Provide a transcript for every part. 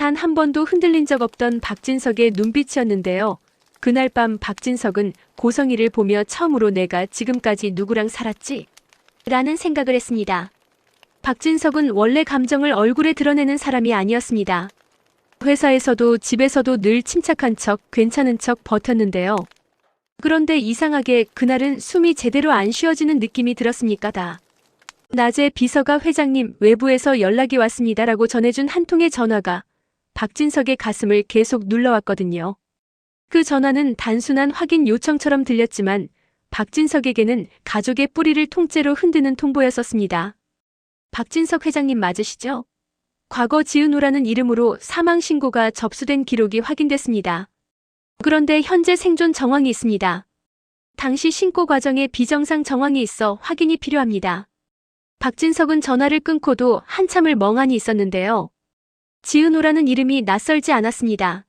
단 한 번도 흔들린 적 없던 박진석의 눈빛이었는데요. 그날 밤 박진석은 고성희를 보며 처음으로 내가 지금까지 누구랑 살았지? 라는 생각을 했습니다. 박진석은 원래 감정을 얼굴에 드러내는 사람이 아니었습니다. 회사에서도 집에서도 늘 침착한 척, 괜찮은 척 버텼는데요. 그런데 이상하게 그날은 숨이 제대로 안 쉬어지는 느낌이 들었습니까? 낮에 비서가 회장님 외부에서 연락이 왔습니다라고 전해준 한 통의 전화가 박진석의 가슴을 계속 눌러왔거든요. 그 전화는 단순한 확인 요청처럼 들렸지만 박진석에게는 가족의 뿌리를 통째로 흔드는 통보였었습니다. 박진석 회장님 맞으시죠? 과거 지은우라는 이름으로 사망신고가 접수된 기록이 확인됐습니다. 그런데 현재 생존 정황이 있습니다. 당시 신고 과정에 비정상 정황이 있어 확인이 필요합니다. 박진석은 전화를 끊고도 한참을 멍하니 있었는데요. 지은우라는 이름이 낯설지 않았습니다.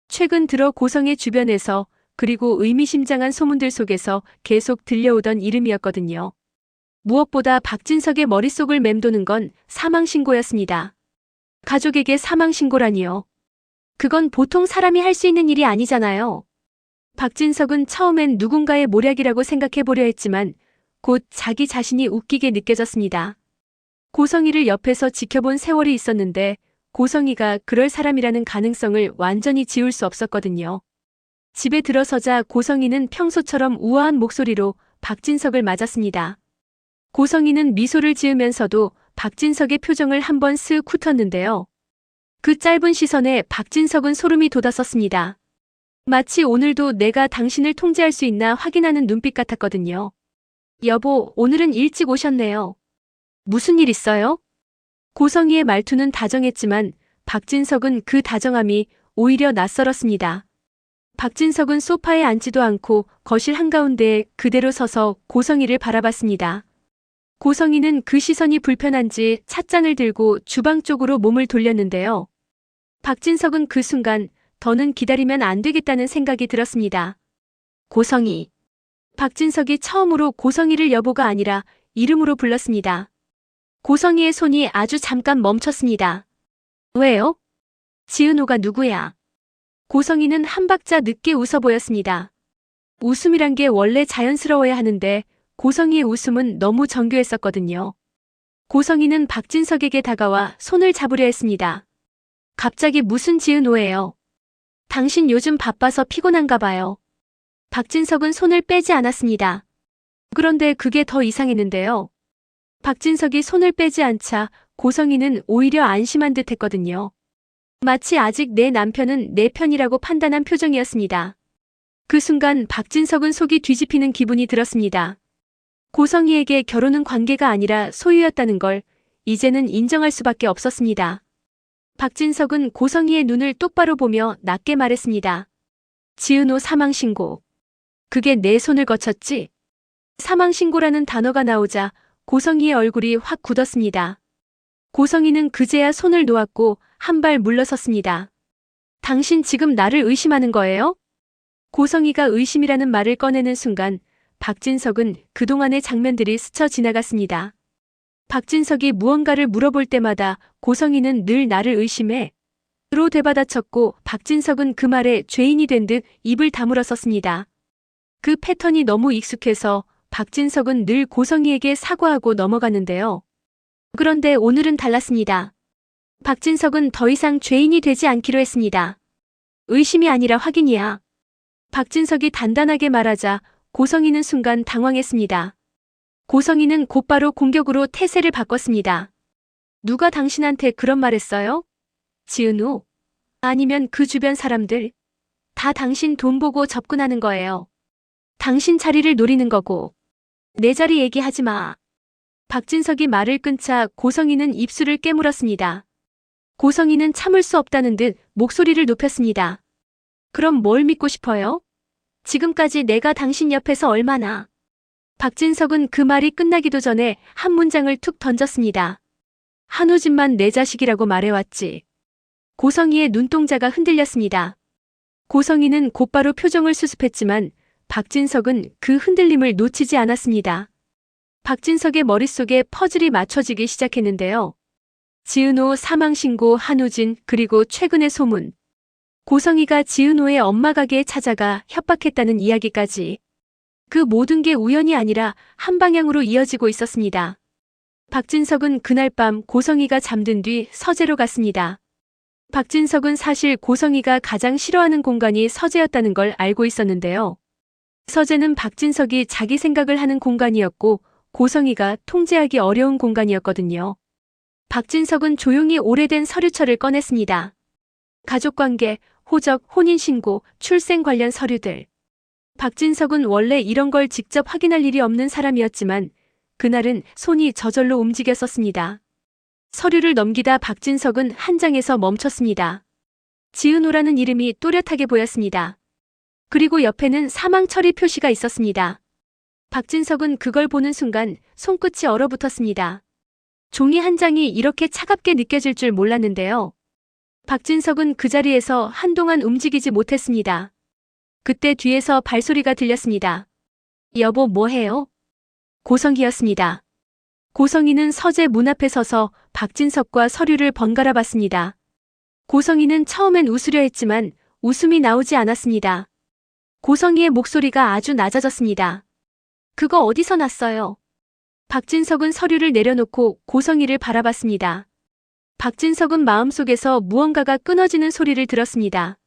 최근 들어 고성의 주변에서 그리고 의미심장한 소문들 속에서 계속 들려오던 이름이었거든요. 무엇보다 박진석의 머릿속을 맴도는 건 사망신고였습니다. 가족에게 사망신고라니요. 그건 보통 사람이 할 수 있는 일이 아니잖아요. 박진석은 처음엔 누군가의 모략이라고 생각해보려 했지만 곧 자기 자신이 웃기게 느껴졌습니다. 고성희를 옆에서 지켜본 세월이 있었는데 고성희가 그럴 사람이라는 가능성을 완전히 지울 수 없었거든요. 집에 들어서자 고성희는 평소처럼 우아한 목소리로 박진석을 맞았습니다. 고성희는 미소를 지으면서도 박진석의 표정을 한번 쓱 훑었는데요. 그 짧은 시선에 박진석은 소름이 돋았었습니다. 마치 오늘도 내가 당신을 통제할 수 있나 확인하는 눈빛 같았거든요. 여보, 오늘은 일찍 오셨네요. 무슨 일 있어요? 고성희의 말투는 다정했지만 박진석은 그 다정함이 오히려 낯설었습니다. 박진석은 소파에 앉지도 않고 거실 한가운데에 그대로 서서 고성희를 바라봤습니다. 고성희는 그 시선이 불편한지 찻잔을 들고 주방 쪽으로 몸을 돌렸는데요. 박진석은 그 순간 더는 기다리면 안 되겠다는 생각이 들었습니다. 고성희. 박진석이 처음으로 고성희를 여보가 아니라 이름으로 불렀습니다. 고성희의 손이 아주 잠깐 멈췄습니다. 왜요? 지은우가 누구야? 고성희는 한 박자 늦게 웃어 보였습니다. 웃음이란 게 원래 자연스러워야 하는데 고성희의 웃음은 너무 정교했었거든요. 고성희는 박진석에게 다가와 손을 잡으려 했습니다. 갑자기 무슨 지은우예요? 당신 요즘 바빠서 피곤한가 봐요. 박진석은 손을 빼지 않았습니다. 그런데 그게 더 이상했는데요. 박진석이 손을 빼지 않자 고성희는 오히려 안심한 듯 했거든요. 마치 아직 내 남편은 내 편이라고 판단한 표정이었습니다. 그 순간 박진석은 속이 뒤집히는 기분이 들었습니다. 고성희에게 결혼은 관계가 아니라 소유였다는 걸 이제는 인정할 수밖에 없었습니다. 박진석은 고성희의 눈을 똑바로 보며 낮게 말했습니다. 지은우 사망신고. 그게 내 손을 거쳤지? 사망신고라는 단어가 나오자 고성희의 얼굴이 확 굳었습니다. 고성희는 그제야 손을 놓았고 한 발 물러섰습니다. 당신 지금 나를 의심하는 거예요? 고성희가 의심이라는 말을 꺼내는 순간 박진석은 그동안의 장면들이 스쳐 지나갔습니다. 박진석이 무언가를 물어볼 때마다 고성희는 늘 나를 의심해? 로 되받아쳤고 박진석은 그 말에 죄인이 된 듯 입을 다물었었습니다. 그 패턴이 너무 익숙해서 박진석은 늘 고성희에게 사과하고 넘어갔는데요. 그런데 오늘은 달랐습니다. 박진석은 더 이상 죄인이 되지 않기로 했습니다. 의심이 아니라 확인이야. 박진석이 단단하게 말하자 고성희는 순간 당황했습니다. 고성희는 곧바로 공격으로 태세를 바꿨습니다. 누가 당신한테 그런 말 했어요? 지은우? 아니면 그 주변 사람들? 다 당신 돈 보고 접근하는 거예요. 당신 자리를 노리는 거고. 내 자리 얘기하지 마. 박진석이 말을 끊자 고성희는 입술을 깨물었습니다. 고성희는 참을 수 없다는 듯 목소리를 높였습니다. 그럼 뭘 믿고 싶어요? 지금까지 내가 당신 옆에서 얼마나. 박진석은 그 말이 끝나기도 전에 한 문장을 툭 던졌습니다. 한우진만 내 자식이라고 말해왔지. 고성희의 눈동자가 흔들렸습니다. 고성희는 곧바로 표정을 수습했지만 박진석은 그 흔들림을 놓치지 않았습니다. 박진석의 머릿속에 퍼즐이 맞춰지기 시작했는데요. 지은호 사망신고 한우진 그리고 최근의 소문. 고성희가 지은호의 엄마 가게에 찾아가 협박했다는 이야기까지. 그 모든 게 우연이 아니라 한 방향으로 이어지고 있었습니다. 박진석은 그날 밤 고성희가 잠든 뒤 서재로 갔습니다. 박진석은 사실 고성희가 가장 싫어하는 공간이 서재였다는 걸 알고 있었는데요. 서재는 박진석이 자기 생각을 하는 공간이었고 고성희가 통제하기 어려운 공간이었거든요. 박진석은 조용히 오래된 서류철을 꺼냈습니다. 가족관계, 호적, 혼인신고, 출생 관련 서류들. 박진석은 원래 이런 걸 직접 확인할 일이 없는 사람이었지만 그날은 손이 저절로 움직였었습니다. 서류를 넘기다 박진석은 한 장에서 멈췄습니다. 지은호라는 이름이 또렷하게 보였습니다. 그리고 옆에는 사망 처리 표시가 있었습니다. 박진석은 그걸 보는 순간 손끝이 얼어붙었습니다. 종이 한 장이 이렇게 차갑게 느껴질 줄 몰랐는데요. 박진석은 그 자리에서 한동안 움직이지 못했습니다. 그때 뒤에서 발소리가 들렸습니다. 여보 뭐해요? 고성희였습니다. 고성희는 서재 문 앞에 서서 박진석과 서류를 번갈아 봤습니다. 고성희는 처음엔 웃으려 했지만 웃음이 나오지 않았습니다. 고성희의 목소리가 아주 낮아졌습니다. 그거 어디서 났어요? 박진석은 서류를 내려놓고 고성희를 바라봤습니다. 박진석은 마음속에서 무언가가 끊어지는 소리를 들었습니다.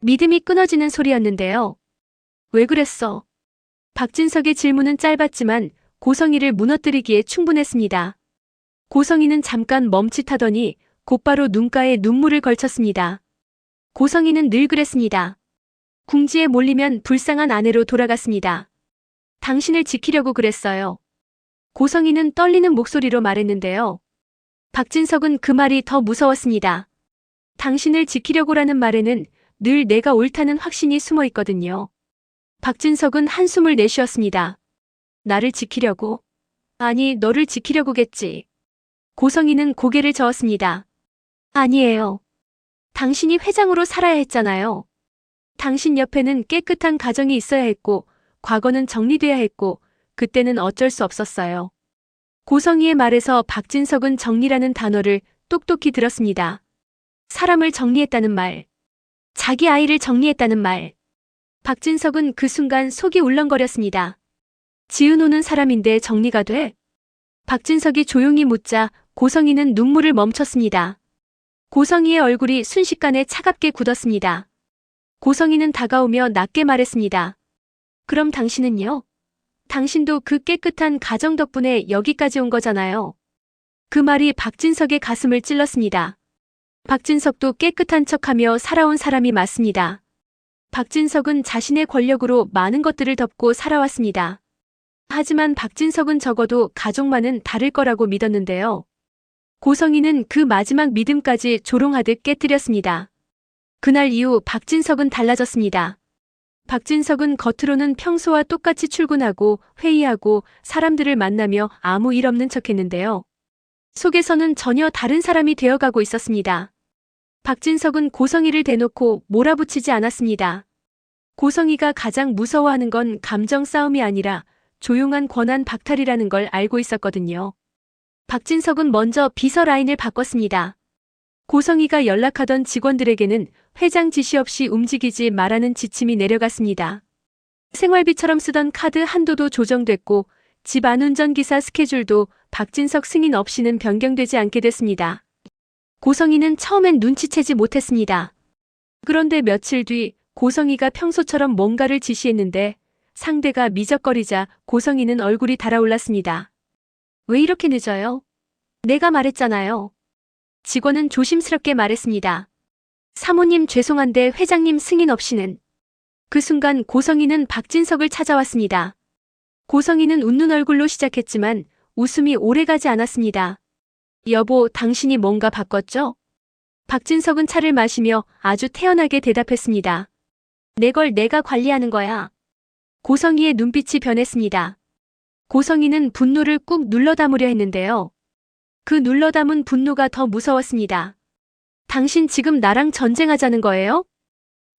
믿음이 끊어지는 소리였는데요. 왜 그랬어? 박진석의 질문은 짧았지만 고성희를 무너뜨리기에 충분했습니다. 고성희는 잠깐 멈칫하더니 곧바로 눈가에 눈물을 걸쳤습니다. 고성희는 늘 그랬습니다. 궁지에 몰리면 불쌍한 아내로 돌아갔습니다. 당신을 지키려고 그랬어요. 고성희는 떨리는 목소리로 말했는데요. 박진석은 그 말이 더 무서웠습니다. 당신을 지키려고라는 말에는 늘 내가 옳다는 확신이 숨어 있거든요. 박진석은 한숨을 내쉬었습니다. 나를 지키려고? 아니, 너를 지키려고겠지. 고성희는 고개를 저었습니다. 아니에요. 당신이 회장으로 살아야 했잖아요. 당신 옆에는 깨끗한 가정이 있어야 했고, 과거는 정리돼야 했고, 그때는 어쩔 수 없었어요. 고성희의 말에서 박진석은 정리라는 단어를 똑똑히 들었습니다. 사람을 정리했다는 말. 자기 아이를 정리했다는 말. 박진석은 그 순간 속이 울렁거렸습니다. 지은호는 사람인데 정리가 돼? 박진석이 조용히 묻자 고성희는 눈물을 멈췄습니다. 고성희의 얼굴이 순식간에 차갑게 굳었습니다. 고성희는 다가오며 낮게 말했습니다. 그럼 당신은요? 당신도 그 깨끗한 가정 덕분에 여기까지 온 거잖아요. 그 말이 박진석의 가슴을 찔렀습니다. 박진석도 깨끗한 척하며 살아온 사람이 맞습니다. 박진석은 자신의 권력으로 많은 것들을 덮고 살아왔습니다. 하지만 박진석은 적어도 가족만은 다를 거라고 믿었는데요. 고성희는 그 마지막 믿음까지 조롱하듯 깨뜨렸습니다. 그날 이후 박진석은 달라졌습니다. 박진석은 겉으로는 평소와 똑같이 출근하고 회의하고 사람들을 만나며 아무 일 없는 척했는데요. 속에서는 전혀 다른 사람이 되어가고 있었습니다. 박진석은 고성희를 대놓고 몰아붙이지 않았습니다. 고성희가 가장 무서워하는 건 감정 싸움이 아니라 조용한 권한 박탈이라는 걸 알고 있었거든요. 박진석은 먼저 비서 라인을 바꿨습니다. 고성희가 연락하던 직원들에게는 회장 지시 없이 움직이지 말라는 지침이 내려갔습니다. 생활비처럼 쓰던 카드 한도도 조정됐고 집 안운전기사 스케줄도 박진석 승인 없이는 변경되지 않게 됐습니다. 고성희는 처음엔 눈치채지 못했습니다. 그런데 며칠 뒤 고성희가 평소처럼 뭔가를 지시했는데 상대가 미적거리자 고성희는 얼굴이 달아올랐습니다. 왜 이렇게 늦어요? 내가 말했잖아요. 직원은 조심스럽게 말했습니다. 사모님 죄송한데 회장님 승인 없이는. 그 순간 고성희는 박진석을 찾아왔습니다. 고성희는 웃는 얼굴로 시작했지만 웃음이 오래가지 않았습니다. 여보, 당신이 뭔가 바꿨죠? 박진석은 차를 마시며 아주 태연하게 대답했습니다. 내 걸 내가 관리하는 거야. 고성희의 눈빛이 변했습니다. 고성희는 분노를 꾹 눌러 담으려 했는데요. 그 눌러 담은 분노가 더 무서웠습니다. 당신 지금 나랑 전쟁하자는 거예요?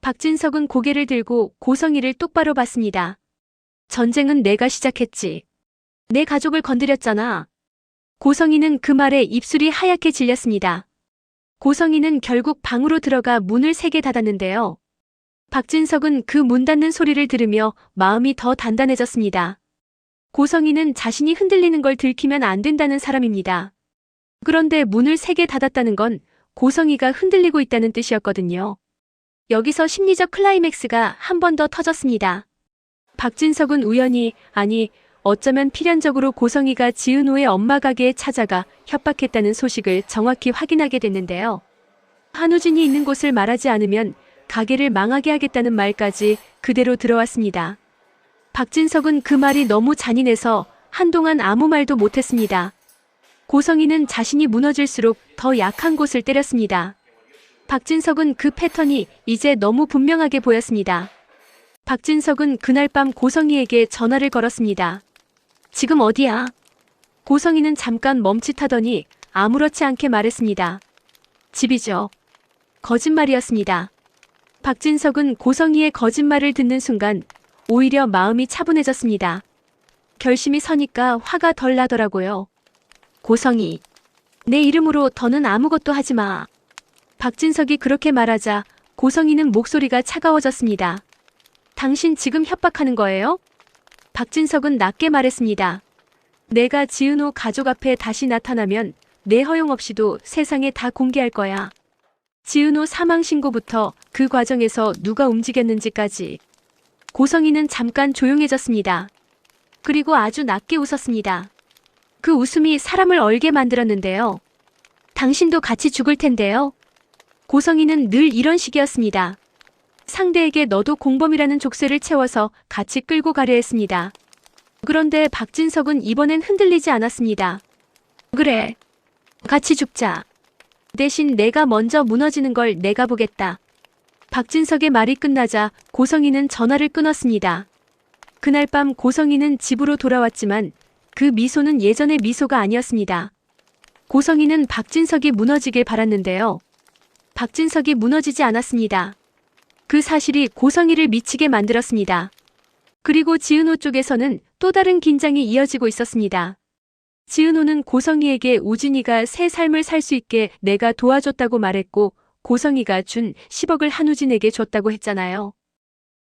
박진석은 고개를 들고 고성희를 똑바로 봤습니다. 전쟁은 내가 시작했지. 내 가족을 건드렸잖아. 고성이는 그 말에 입술이 하얗게 질렸습니다. 고성이는 결국 방으로 들어가 문을 세게 닫았는데요. 박진석은 그 문 닫는 소리를 들으며 마음이 더 단단해졌습니다. 고성이는 자신이 흔들리는 걸 들키면 안 된다는 사람입니다. 그런데 문을 세게 닫았다는 건 고성이가 흔들리고 있다는 뜻이었거든요. 여기서 심리적 클라이맥스가 한 번 더 터졌습니다. 박진석은 우연히, 아니, 어쩌면 필연적으로 고성이가 지은호의 엄마 가게에 찾아가 협박했다는 소식을 정확히 확인하게 됐는데요. 한우진이 있는 곳을 말하지 않으면 가게를 망하게 하겠다는 말까지 그대로 들어왔습니다. 박진석은 그 말이 너무 잔인해서 한동안 아무 말도 못했습니다. 고성이는 자신이 무너질수록 더 약한 곳을 때렸습니다. 박진석은 그 패턴이 이제 너무 분명하게 보였습니다. 박진석은 그날 밤 고성이에게 전화를 걸었습니다. 지금 어디야? 고성이는 잠깐 멈칫하더니 아무렇지 않게 말했습니다. 집이죠. 거짓말이었습니다. 박진석은 고성이의 거짓말을 듣는 순간 오히려 마음이 차분해졌습니다. 결심이 서니까 화가 덜 나더라고요. 고성이, 내 이름으로 더는 아무것도 하지 마. 박진석이 그렇게 말하자 고성이는 목소리가 차가워졌습니다. 당신 지금 협박하는 거예요? 박진석은 낮게 말했습니다. 내가 지은호 가족 앞에 다시 나타나면 내 허용 없이도 세상에 다 공개할 거야. 지은호 사망 신고부터 그 과정에서 누가 움직였는지까지. 고성이는 잠깐 조용해졌습니다. 그리고 아주 낮게 웃었습니다. 그 웃음이 사람을 얼게 만들었는데요. 당신도 같이 죽을 텐데요. 고성이는 늘 이런 식이었습니다. 상대에게 너도 공범이라는 족쇄를 채워서 같이 끌고 가려 했습니다. 그런데 박진석은 이번엔 흔들리지 않았습니다. 그래, 같이 죽자. 대신 내가 먼저 무너지는 걸 내가 보겠다. 박진석의 말이 끝나자 고성이는 전화를 끊었습니다. 그날 밤 고성이는 집으로 돌아왔지만 그 미소는 예전의 미소가 아니었습니다. 고성이는 박진석이 무너지길 바랐는데요. 박진석이 무너지지 않았습니다. 그 사실이 고성이를 미치게 만들었습니다. 그리고 지은호 쪽에서는 또 다른 긴장이 이어지고 있었습니다. 지은호는 고성이에게 우진이가 새 삶을 살 수 있게 내가 도와줬다고 말했고 고성이가 준 10억을 한우진에게 줬다고 했잖아요.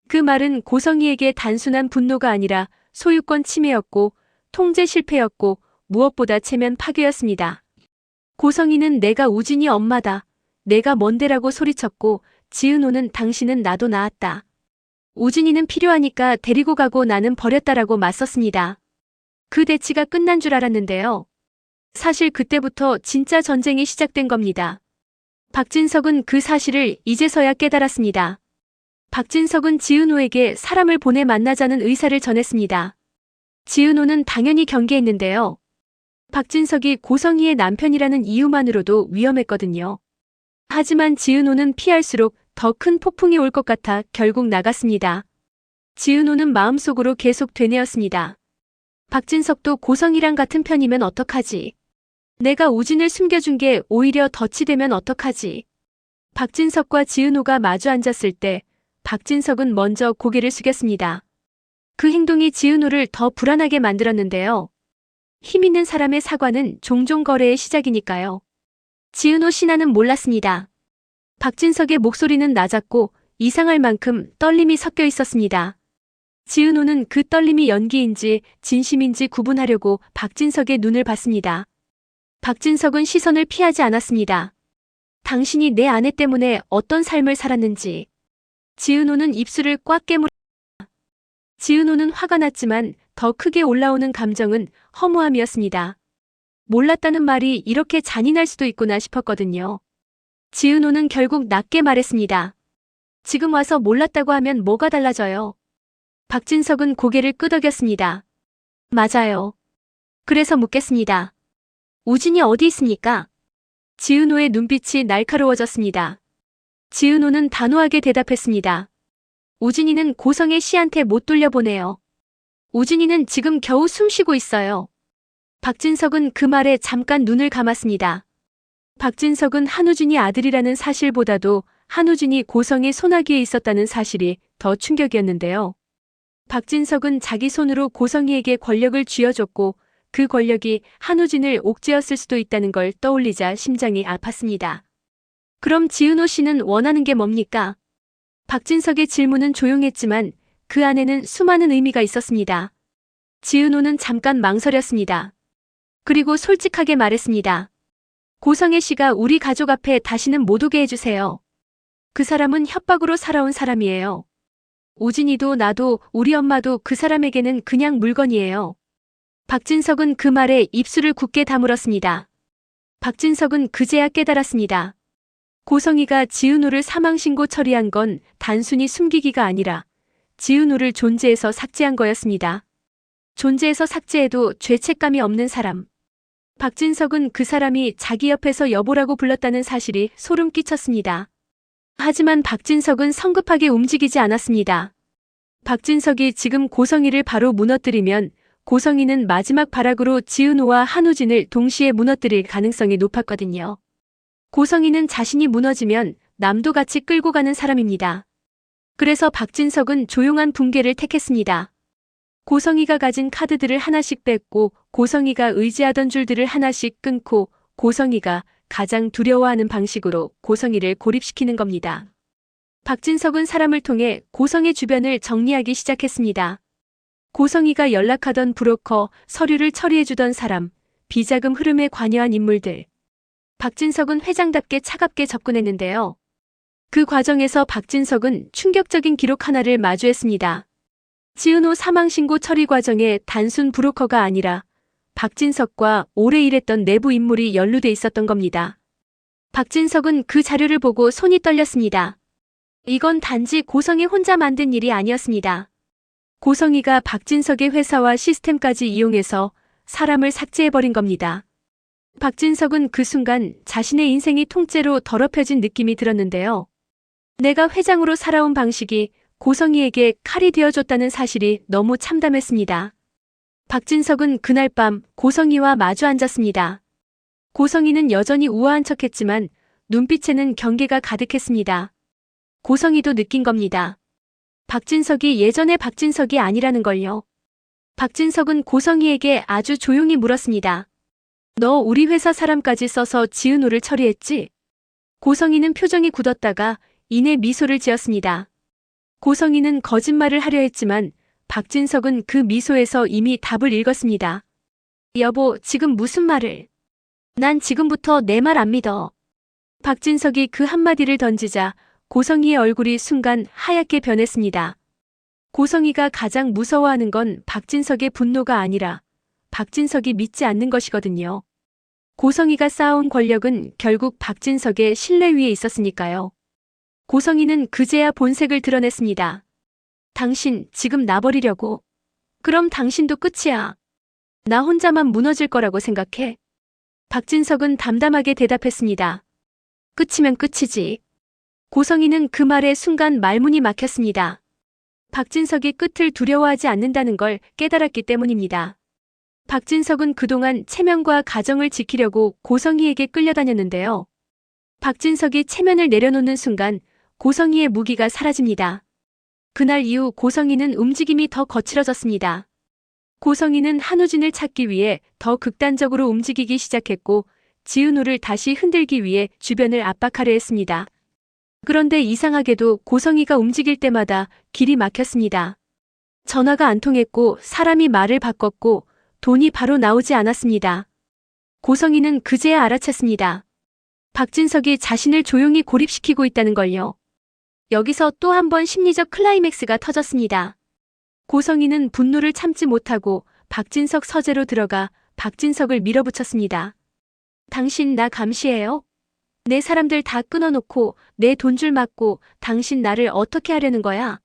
그 말은 고성이에게 단순한 분노가 아니라 소유권 침해였고 통제 실패였고 무엇보다 체면 파괴였습니다. 고성이는 내가 우진이 엄마다. 내가 뭔데라고 소리쳤고 지은호는 당신은 나도 낳았다. 우진이는 필요하니까 데리고 가고 나는 버렸다라고 맞섰습니다. 그 대치가 끝난 줄 알았는데요. 사실 그때부터 진짜 전쟁이 시작된 겁니다. 박진석은 그 사실을 이제서야 깨달았습니다. 박진석은 지은호에게 사람을 보내 만나자는 의사를 전했습니다. 지은호는 당연히 경계했는데요. 박진석이 고성이의 남편이라는 이유만으로도 위험했거든요. 하지만 지은호는 피할수록 더 큰 폭풍이 올 것 같아 결국 나갔습니다. 지은호는 마음속으로 계속 되뇌었습니다. 박진석도 고성이랑 같은 편이면 어떡하지? 내가 우진을 숨겨준 게 오히려 덫이 되면 어떡하지? 박진석과 지은호가 마주 앉았을 때 박진석은 먼저 고개를 숙였습니다. 그 행동이 지은호를 더 불안하게 만들었는데요. 힘 있는 사람의 사과는 종종 거래의 시작이니까요. 지은호 신하는 몰랐습니다. 박진석의 목소리는 낮았고 이상할 만큼 떨림이 섞여 있었습니다. 지은호는 그 떨림이 연기인지 진심인지 구분하려고 박진석의 눈을 봤습니다. 박진석은 시선을 피하지 않았습니다. 당신이 내 아내 때문에 어떤 삶을 살았는지. 지은호는 입술을 꽉 깨물었습니다. 지은호는 화가 났지만 더 크게 올라오는 감정은 허무함이었습니다. 몰랐다는 말이 이렇게 잔인할 수도 있구나 싶었거든요. 지은호는 결국 낮게 말했습니다. 지금 와서 몰랐다고 하면 뭐가 달라져요? 박진석은 고개를 끄덕였습니다. 맞아요. 그래서 묻겠습니다. 우진이 어디 있습니까? 지은호의 눈빛이 날카로워졌습니다. 지은호는 단호하게 대답했습니다. 우진이는 고성의 씨한테 못 돌려보내요. 우진이는 지금 겨우 숨쉬고 있어요. 박진석은 그 말에 잠깐 눈을 감았습니다. 박진석은 한우진이 아들이라는 사실보다도 한우진이 고성의 소나기에 있었다는 사실이 더 충격이었는데요. 박진석은 자기 손으로 고성이에게 권력을 쥐어줬고 그 권력이 한우진을 옥죄었을 수도 있다는 걸 떠올리자 심장이 아팠습니다. 그럼 지은호 씨는 원하는 게 뭡니까? 박진석의 질문은 조용했지만 그 안에는 수많은 의미가 있었습니다. 지은호는 잠깐 망설였습니다. 그리고 솔직하게 말했습니다. 고성애 씨가 우리 가족 앞에 다시는 못 오게 해주세요. 그 사람은 협박으로 살아온 사람이에요. 우진이도 나도 우리 엄마도 그 사람에게는 그냥 물건이에요. 박진석은 그 말에 입술을 굳게 다물었습니다. 박진석은 그제야 깨달았습니다. 고성이가 지은호를 사망신고 처리한 건 단순히 숨기기가 아니라 지은호를 존재에서 삭제한 거였습니다. 존재에서 삭제해도 죄책감이 없는 사람. 박진석은 그 사람이 자기 옆에서 여보라고 불렀다는 사실이 소름 끼쳤습니다. 하지만 박진석은 성급하게 움직이지 않았습니다. 박진석이 지금 고성이를 바로 무너뜨리면 고성이는 마지막 발악으로 지은호와 한우진을 동시에 무너뜨릴 가능성이 높았거든요. 고성이는 자신이 무너지면 남도 같이 끌고 가는 사람입니다. 그래서 박진석은 조용한 붕괴를 택했습니다. 고성이가 가진 카드들을 하나씩 뺐고 고성이가 의지하던 줄들을 하나씩 끊고 고성이가 가장 두려워하는 방식으로 고성이를 고립시키는 겁니다. 박진석은 사람을 통해 고성의 주변을 정리하기 시작했습니다. 고성이가 연락하던 브로커, 서류를 처리해주던 사람, 비자금 흐름에 관여한 인물들. 박진석은 회장답게 차갑게 접근했는데요. 그 과정에서 박진석은 충격적인 기록 하나를 마주했습니다. 지은호 사망신고 처리 과정에 단순 브로커가 아니라 박진석과 오래 일했던 내부 인물이 연루돼 있었던 겁니다. 박진석은 그 자료를 보고 손이 떨렸습니다. 이건 단지 고성이 혼자 만든 일이 아니었습니다. 고성이가 박진석의 회사와 시스템까지 이용해서 사람을 삭제해버린 겁니다. 박진석은 그 순간 자신의 인생이 통째로 더럽혀진 느낌이 들었는데요. 내가 회장으로 살아온 방식이 고성이에게 칼이 되어줬다는 사실이 너무 참담했습니다. 박진석은 그날 밤 고성이와 마주 앉았습니다. 고성이는 여전히 우아한 척했지만 눈빛에는 경계가 가득했습니다. 고성이도 느낀 겁니다. 박진석이 예전의 박진석이 아니라는 걸요. 박진석은 고성이에게 아주 조용히 물었습니다. 너 우리 회사 사람까지 써서 지은호를 처리했지? 고성이는 표정이 굳었다가 이내 미소를 지었습니다. 고성이는 거짓말을 하려 했지만 박진석은 그 미소에서 이미 답을 읽었습니다. 여보, 지금 무슨 말을? 난 지금부터 내 말 안 믿어. 박진석이 그 한마디를 던지자 고성이의 얼굴이 순간 하얗게 변했습니다. 고성이가 가장 무서워하는 건 박진석의 분노가 아니라 박진석이 믿지 않는 것이거든요. 고성이가 쌓아온 권력은 결국 박진석의 신뢰 위에 있었으니까요. 고성이는 그제야 본색을 드러냈습니다. 당신 지금 나버리려고? 그럼 당신도 끝이야. 나 혼자만 무너질 거라고 생각해? 박진석은 담담하게 대답했습니다. 끝이면 끝이지. 고성이는 그 말에 순간 말문이 막혔습니다. 박진석이 끝을 두려워하지 않는다는 걸 깨달았기 때문입니다. 박진석은 그동안 체면과 가정을 지키려고 고성이에게 끌려다녔는데요. 박진석이 체면을 내려놓는 순간 고성이의 무기가 사라집니다. 그날 이후 고성이는 움직임이 더 거칠어졌습니다. 고성이는 한우진을 찾기 위해 더 극단적으로 움직이기 시작했고 지은호를 다시 흔들기 위해 주변을 압박하려 했습니다. 그런데 이상하게도 고성이가 움직일 때마다 길이 막혔습니다. 전화가 안 통했고 사람이 말을 바꿨고 돈이 바로 나오지 않았습니다. 고성이는 그제야 알아챘습니다. 박진석이 자신을 조용히 고립시키고 있다는 걸요. 여기서 또 한 번 심리적 클라이맥스가 터졌습니다. 고성이는 분노를 참지 못하고 박진석 서재로 들어가 박진석을 밀어붙였습니다. 당신 나 감시해요? 내 사람들 다 끊어놓고 내 돈줄 맞고 당신 나를 어떻게 하려는 거야?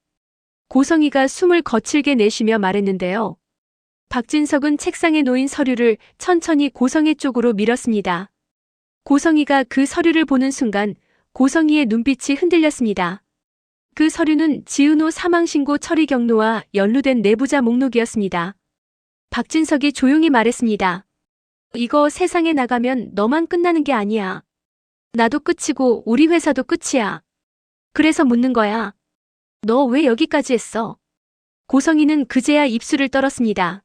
고성이가 숨을 거칠게 내쉬며 말했는데요. 박진석은 책상에 놓인 서류를 천천히 고성이 쪽으로 밀었습니다. 고성이가 그 서류를 보는 순간 고성이의 눈빛이 흔들렸습니다. 그 서류는 지은호 사망신고 처리 경로와 연루된 내부자 목록이었습니다. 박진석이 조용히 말했습니다. 이거 세상에 나가면 너만 끝나는 게 아니야. 나도 끝이고 우리 회사도 끝이야. 그래서 묻는 거야. 너 왜 여기까지 했어? 고성이는 그제야 입술을 떨었습니다.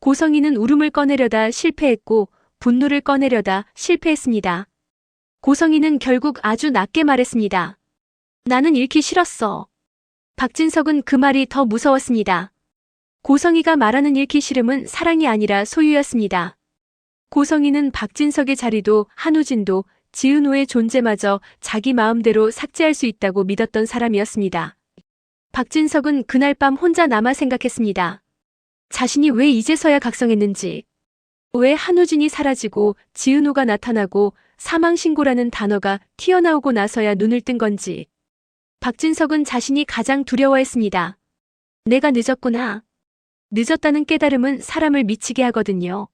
고성이는 울음을 꺼내려다 실패했고 분노를 꺼내려다 실패했습니다. 고성이는 결국 아주 낮게 말했습니다. 나는 잃기 싫었어. 박진석은 그 말이 더 무서웠습니다. 고성이가 말하는 잃기 싫음은 사랑이 아니라 소유였습니다. 고성이는 박진석의 자리도 한우진도 지은호의 존재마저 자기 마음대로 삭제할 수 있다고 믿었던 사람이었습니다. 박진석은 그날 밤 혼자 남아 생각했습니다. 자신이 왜 이제서야 각성했는지, 왜 한우진이 사라지고 지은호가 나타나고 사망신고라는 단어가 튀어나오고 나서야 눈을 뜬 건지. 박진석은 자신이 가장 두려워했습니다. 내가 늦었구나. 늦었다는 깨달음은 사람을 미치게 하거든요.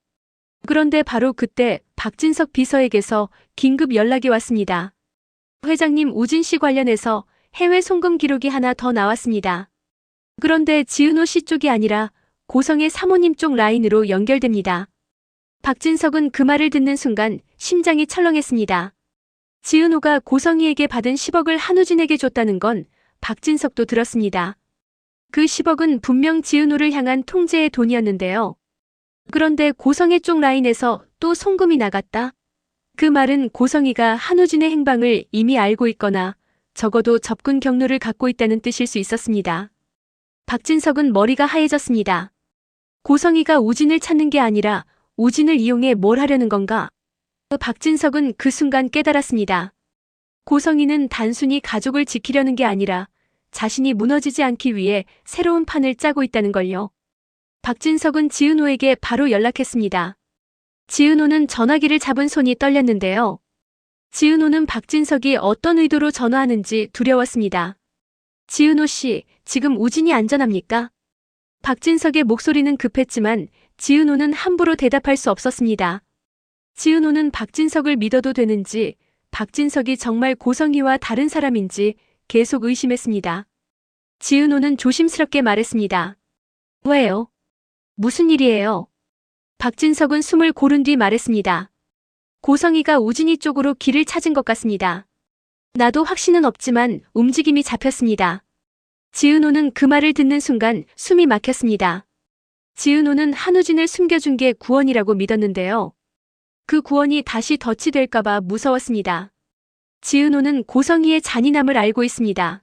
그런데 바로 그때 박진석 비서에게서 긴급 연락이 왔습니다. 회장님, 우진 씨 관련해서 해외 송금 기록이 하나 더 나왔습니다. 그런데 지은호 씨 쪽이 아니라 고성의 사모님 쪽 라인으로 연결됩니다. 박진석은 그 말을 듣는 순간 심장이 철렁했습니다. 지은호가 고성이에게 받은 10억을 한우진에게 줬다는 건 박진석도 들었습니다. 그 10억은 분명 지은호를 향한 통제의 돈이었는데요. 그런데 고성의 쪽 라인에서 또 송금이 나갔다? 그 말은 고성이가 한우진의 행방을 이미 알고 있거나 적어도 접근 경로를 갖고 있다는 뜻일 수 있었습니다. 박진석은 머리가 하얘졌습니다. 고성이가 우진을 찾는 게 아니라 우진을 이용해 뭘 하려는 건가? 박진석은 그 순간 깨달았습니다. 고성이는 단순히 가족을 지키려는 게 아니라 자신이 무너지지 않기 위해 새로운 판을 짜고 있다는 걸요. 박진석은 지은호에게 바로 연락했습니다. 지은호는 전화기를 잡은 손이 떨렸는데요. 지은호는 박진석이 어떤 의도로 전화하는지 두려웠습니다. 지은호 씨, 지금 우진이 안전합니까? 박진석의 목소리는 급했지만 지은호는 함부로 대답할 수 없었습니다. 지은호는 박진석을 믿어도 되는지, 박진석이 정말 고성이와 다른 사람인지 계속 의심했습니다. 지은호는 조심스럽게 말했습니다. 왜요? 무슨 일이에요? 박진석은 숨을 고른 뒤 말했습니다. 고성이가 우진이 쪽으로 길을 찾은 것 같습니다. 나도 확신은 없지만 움직임이 잡혔습니다. 지은호는 그 말을 듣는 순간 숨이 막혔습니다. 지은호는 한우진을 숨겨준 게 구원이라고 믿었는데요. 그 구원이 다시 덫이 될까봐 무서웠습니다. 지은호는 고성이의 잔인함을 알고 있습니다.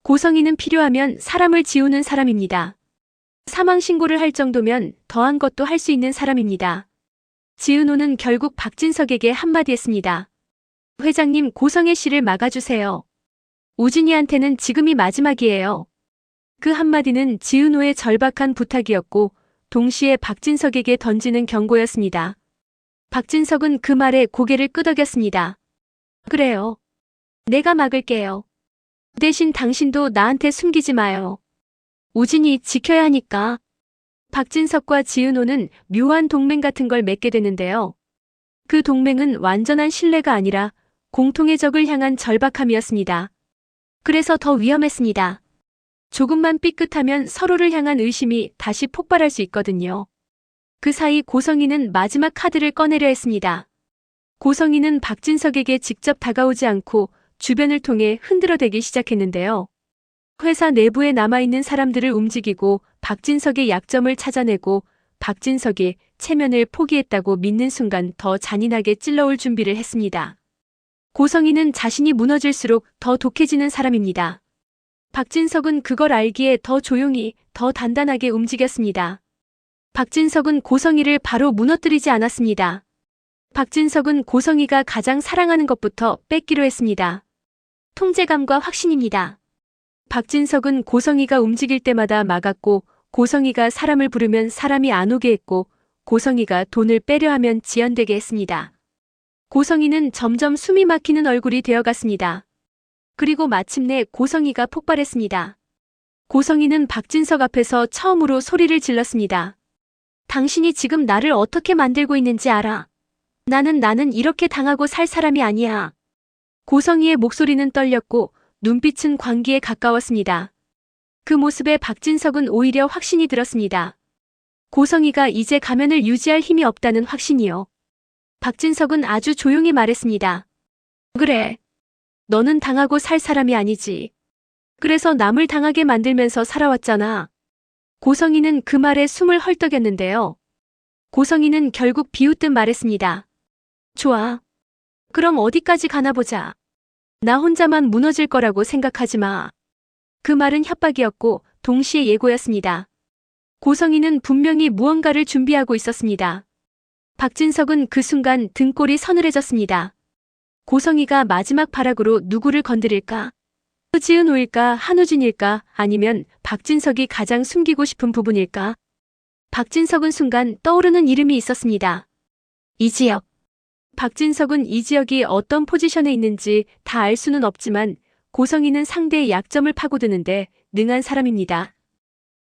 고성이는 필요하면 사람을 지우는 사람입니다. 사망신고를 할 정도면 더한 것도 할 수 있는 사람입니다. 지은호는 결국 박진석에게 한마디 했습니다. 회장님, 고성애 씨를 막아주세요. 우진이한테는 지금이 마지막이에요. 그 한마디는 지은호의 절박한 부탁이었고 동시에 박진석에게 던지는 경고였습니다. 박진석은 그 말에 고개를 끄덕였습니다. 그래요. 내가 막을게요. 대신 당신도 나한테 숨기지 마요. 우진이 지켜야 하니까. 박진석과 지은호는 묘한 동맹 같은 걸 맺게 되는데요. 그 동맹은 완전한 신뢰가 아니라 공통의 적을 향한 절박함이었습니다. 그래서 더 위험했습니다. 조금만 삐끗하면 서로를 향한 의심이 다시 폭발할 수 있거든요. 그 사이 고성이는 마지막 카드를 꺼내려 했습니다. 고성이는 박진석에게 직접 다가오지 않고 주변을 통해 흔들어대기 시작했는데요. 회사 내부에 남아있는 사람들을 움직이고 박진석의 약점을 찾아내고 박진석이 체면을 포기했다고 믿는 순간 더 잔인하게 찔러올 준비를 했습니다. 고성이는 자신이 무너질수록 더 독해지는 사람입니다. 박진석은 그걸 알기에 더 조용히, 더 단단하게 움직였습니다. 박진석은 고성이를 바로 무너뜨리지 않았습니다. 박진석은 고성이가 가장 사랑하는 것부터 뺏기로 했습니다. 통제감과 확신입니다. 박진석은 고성이가 움직일 때마다 막았고 고성이가 사람을 부르면 사람이 안 오게 했고 고성이가 돈을 빼려 하면 지연되게 했습니다. 고성이는 점점 숨이 막히는 얼굴이 되어갔습니다. 그리고 마침내 고성이가 폭발했습니다. 고성이는 박진석 앞에서 처음으로 소리를 질렀습니다. 당신이 지금 나를 어떻게 만들고 있는지 알아? 나는 이렇게 당하고 살 사람이 아니야. 고성이의 목소리는 떨렸고 눈빛은 광기에 가까웠습니다. 그 모습에 박진석은 오히려 확신이 들었습니다. 고성이가 이제 가면을 유지할 힘이 없다는 확신이요. 박진석은 아주 조용히 말했습니다. 그래. 너는 당하고 살 사람이 아니지. 그래서 남을 당하게 만들면서 살아왔잖아. 고성이는 그 말에 숨을 헐떡였는데요. 고성이는 결국 비웃듯 말했습니다. 좋아. 그럼 어디까지 가나 보자. 나 혼자만 무너질 거라고 생각하지 마. 그 말은 협박이었고 동시에 예고였습니다. 고성이는 분명히 무언가를 준비하고 있었습니다. 박진석은 그 순간 등골이 서늘해졌습니다. 고성이가 마지막 발악으로 누구를 건드릴까? 지은호일까, 한우진일까, 아니면 박진석이 가장 숨기고 싶은 부분일까? 박진석은 순간 떠오르는 이름이 있었습니다. 이지혁. 박진석은 이지혁이 어떤 포지션에 있는지 다 알 수는 없지만 고성이는 상대의 약점을 파고드는데 능한 사람입니다.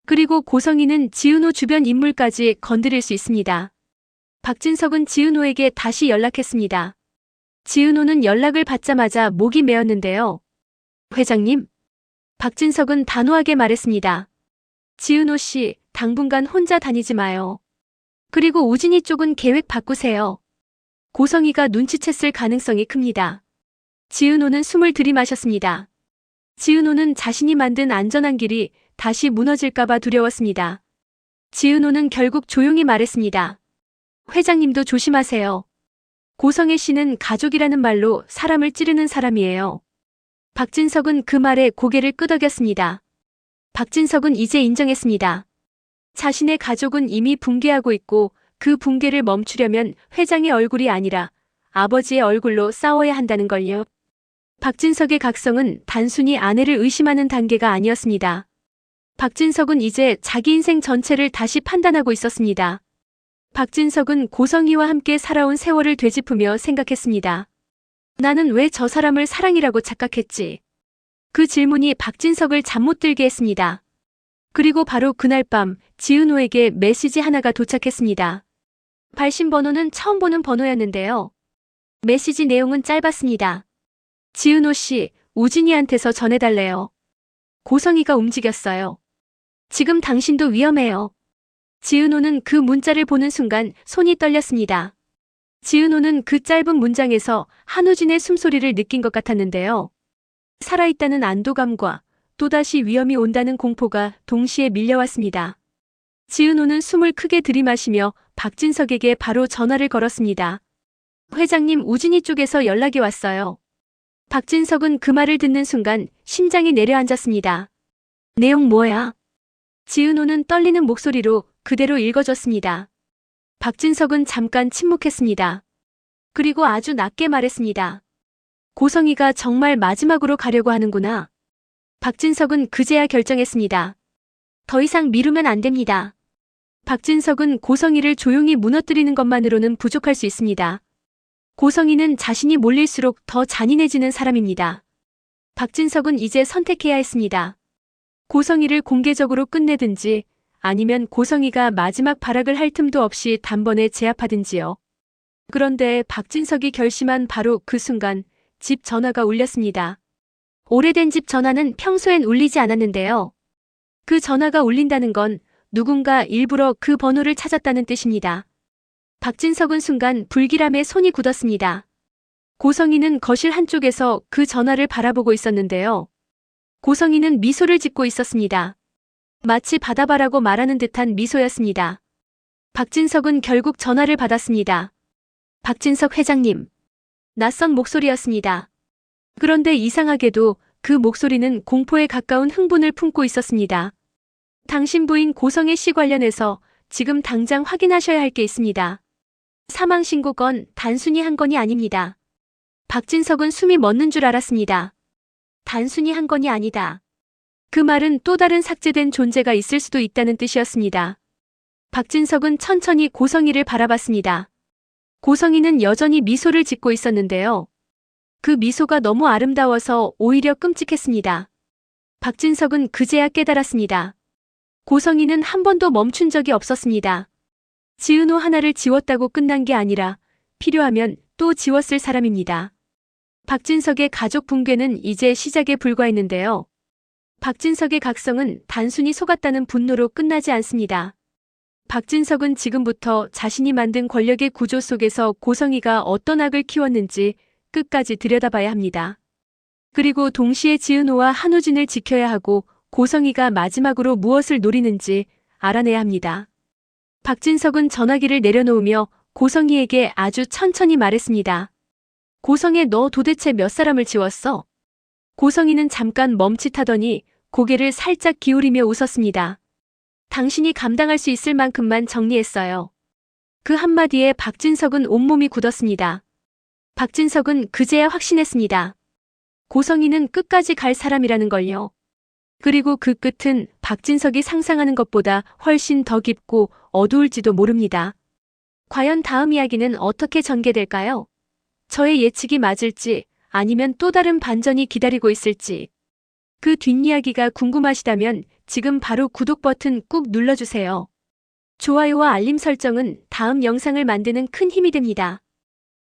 그리고 고성이는 지은호 주변 인물까지 건드릴 수 있습니다. 박진석은 지은호에게 다시 연락했습니다. 지은호는 연락을 받자마자 목이 메었는데요. 회장님? 박진석은 단호하게 말했습니다. 지은호 씨, 당분간 혼자 다니지 마요. 그리고 우진이 쪽은 계획 바꾸세요. 고성이가 눈치챘을 가능성이 큽니다. 지은호는 숨을 들이마셨습니다. 지은호는 자신이 만든 안전한 길이 다시 무너질까봐 두려웠습니다. 지은호는 결국 조용히 말했습니다. 회장님도 조심하세요. 고성애 씨는 가족이라는 말로 사람을 찌르는 사람이에요. 박진석은 그 말에 고개를 끄덕였습니다. 박진석은 이제 인정했습니다. 자신의 가족은 이미 붕괴하고 있고 그 붕괴를 멈추려면 회장의 얼굴이 아니라 아버지의 얼굴로 싸워야 한다는 걸요. 박진석의 각성은 단순히 아내를 의심하는 단계가 아니었습니다. 박진석은 이제 자기 인생 전체를 다시 판단하고 있었습니다. 박진석은 고성이와 함께 살아온 세월을 되짚으며 생각했습니다. 나는 왜 저 사람을 사랑이라고 착각했지? 그 질문이 박진석을 잠 못 들게 했습니다. 그리고 바로 그날 밤 지은호에게 메시지 하나가 도착했습니다. 발신 번호는 처음 보는 번호였는데요. 메시지 내용은 짧았습니다. 지은호 씨, 우진이한테서 전해달래요. 고성이가 움직였어요. 지금 당신도 위험해요. 지은호는 그 문자를 보는 순간 손이 떨렸습니다. 지은호는 그 짧은 문장에서 한우진의 숨소리를 느낀 것 같았는데요. 살아있다는 안도감과 또다시 위험이 온다는 공포가 동시에 밀려왔습니다. 지은호는 숨을 크게 들이마시며 박진석에게 바로 전화를 걸었습니다. 회장님, 우진이 쪽에서 연락이 왔어요. 박진석은 그 말을 듣는 순간 심장이 내려앉았습니다. 내용 뭐야? 지은호는 떨리는 목소리로 그대로 읽어줬습니다. 박진석은 잠깐 침묵했습니다. 그리고 아주 낮게 말했습니다. 고성이가 정말 마지막으로 가려고 하는구나. 박진석은 그제야 결정했습니다. 더 이상 미루면 안 됩니다. 박진석은 고성이를 조용히 무너뜨리는 것만으로는 부족할 수 있습니다. 고성이는 자신이 몰릴수록 더 잔인해지는 사람입니다. 박진석은 이제 선택해야 했습니다. 고성이를 공개적으로 끝내든지 아니면 고성이가 마지막 발악을 할 틈도 없이 단번에 제압하든지요. 그런데 박진석이 결심한 바로 그 순간 집 전화가 울렸습니다. 오래된 집 전화는 평소엔 울리지 않았는데요. 그 전화가 울린다는 건 누군가 일부러 그 번호를 찾았다는 뜻입니다. 박진석은 순간 불길함에 손이 굳었습니다. 고성이는 거실 한쪽에서 그 전화를 바라보고 있었는데요. 고성이는 미소를 짓고 있었습니다. 마치 받아봐라고 말하는 듯한 미소였습니다. 박진석은 결국 전화를 받았습니다. 박진석 회장님. 낯선 목소리였습니다. 그런데 이상하게도 그 목소리는 공포에 가까운 흥분을 품고 있었습니다. 당신 부인 고성애 씨 관련해서 지금 당장 확인하셔야 할 게 있습니다. 사망 신고 건 단순히 한 건이 아닙니다. 박진석은 숨이 멎는 줄 알았습니다. 단순히 한 건이 아니다. 그 말은 또 다른 삭제된 존재가 있을 수도 있다는 뜻이었습니다. 박진석은 천천히 고성이를 바라봤습니다. 고성이는 여전히 미소를 짓고 있었는데요. 그 미소가 너무 아름다워서 오히려 끔찍했습니다. 박진석은 그제야 깨달았습니다. 고성이는 한 번도 멈춘 적이 없었습니다. 지은호 하나를 지웠다고 끝난 게 아니라 필요하면 또 지웠을 사람입니다. 박진석의 가족 붕괴는 이제 시작에 불과했는데요. 박진석의 각성은 단순히 속았다는 분노로 끝나지 않습니다. 박진석은 지금부터 자신이 만든 권력의 구조 속에서 고성이가 어떤 악을 키웠는지 끝까지 들여다봐야 합니다. 그리고 동시에 지은호와 한우진을 지켜야 하고 고성이가 마지막으로 무엇을 노리는지 알아내야 합니다. 박진석은 전화기를 내려놓으며 고성희에게 아주 천천히 말했습니다. 고성애, 너 도대체 몇 사람을 지웠어? 고성희는 잠깐 멈칫하더니 고개를 살짝 기울이며 웃었습니다. 당신이 감당할 수 있을 만큼만 정리했어요. 그 한마디에 박진석은 온몸이 굳었습니다. 박진석은 그제야 확신했습니다. 고성희는 끝까지 갈 사람이라는 걸요. 그리고 그 끝은 박진석이 상상하는 것보다 훨씬 더 깊고 어두울지도 모릅니다. 과연 다음 이야기는 어떻게 전개될까요? 저의 예측이 맞을지 아니면 또 다른 반전이 기다리고 있을지. 그 뒷이야기가 궁금하시다면 지금 바로 구독 버튼 꾹 눌러주세요. 좋아요와 알림 설정은 다음 영상을 만드는 큰 힘이 됩니다.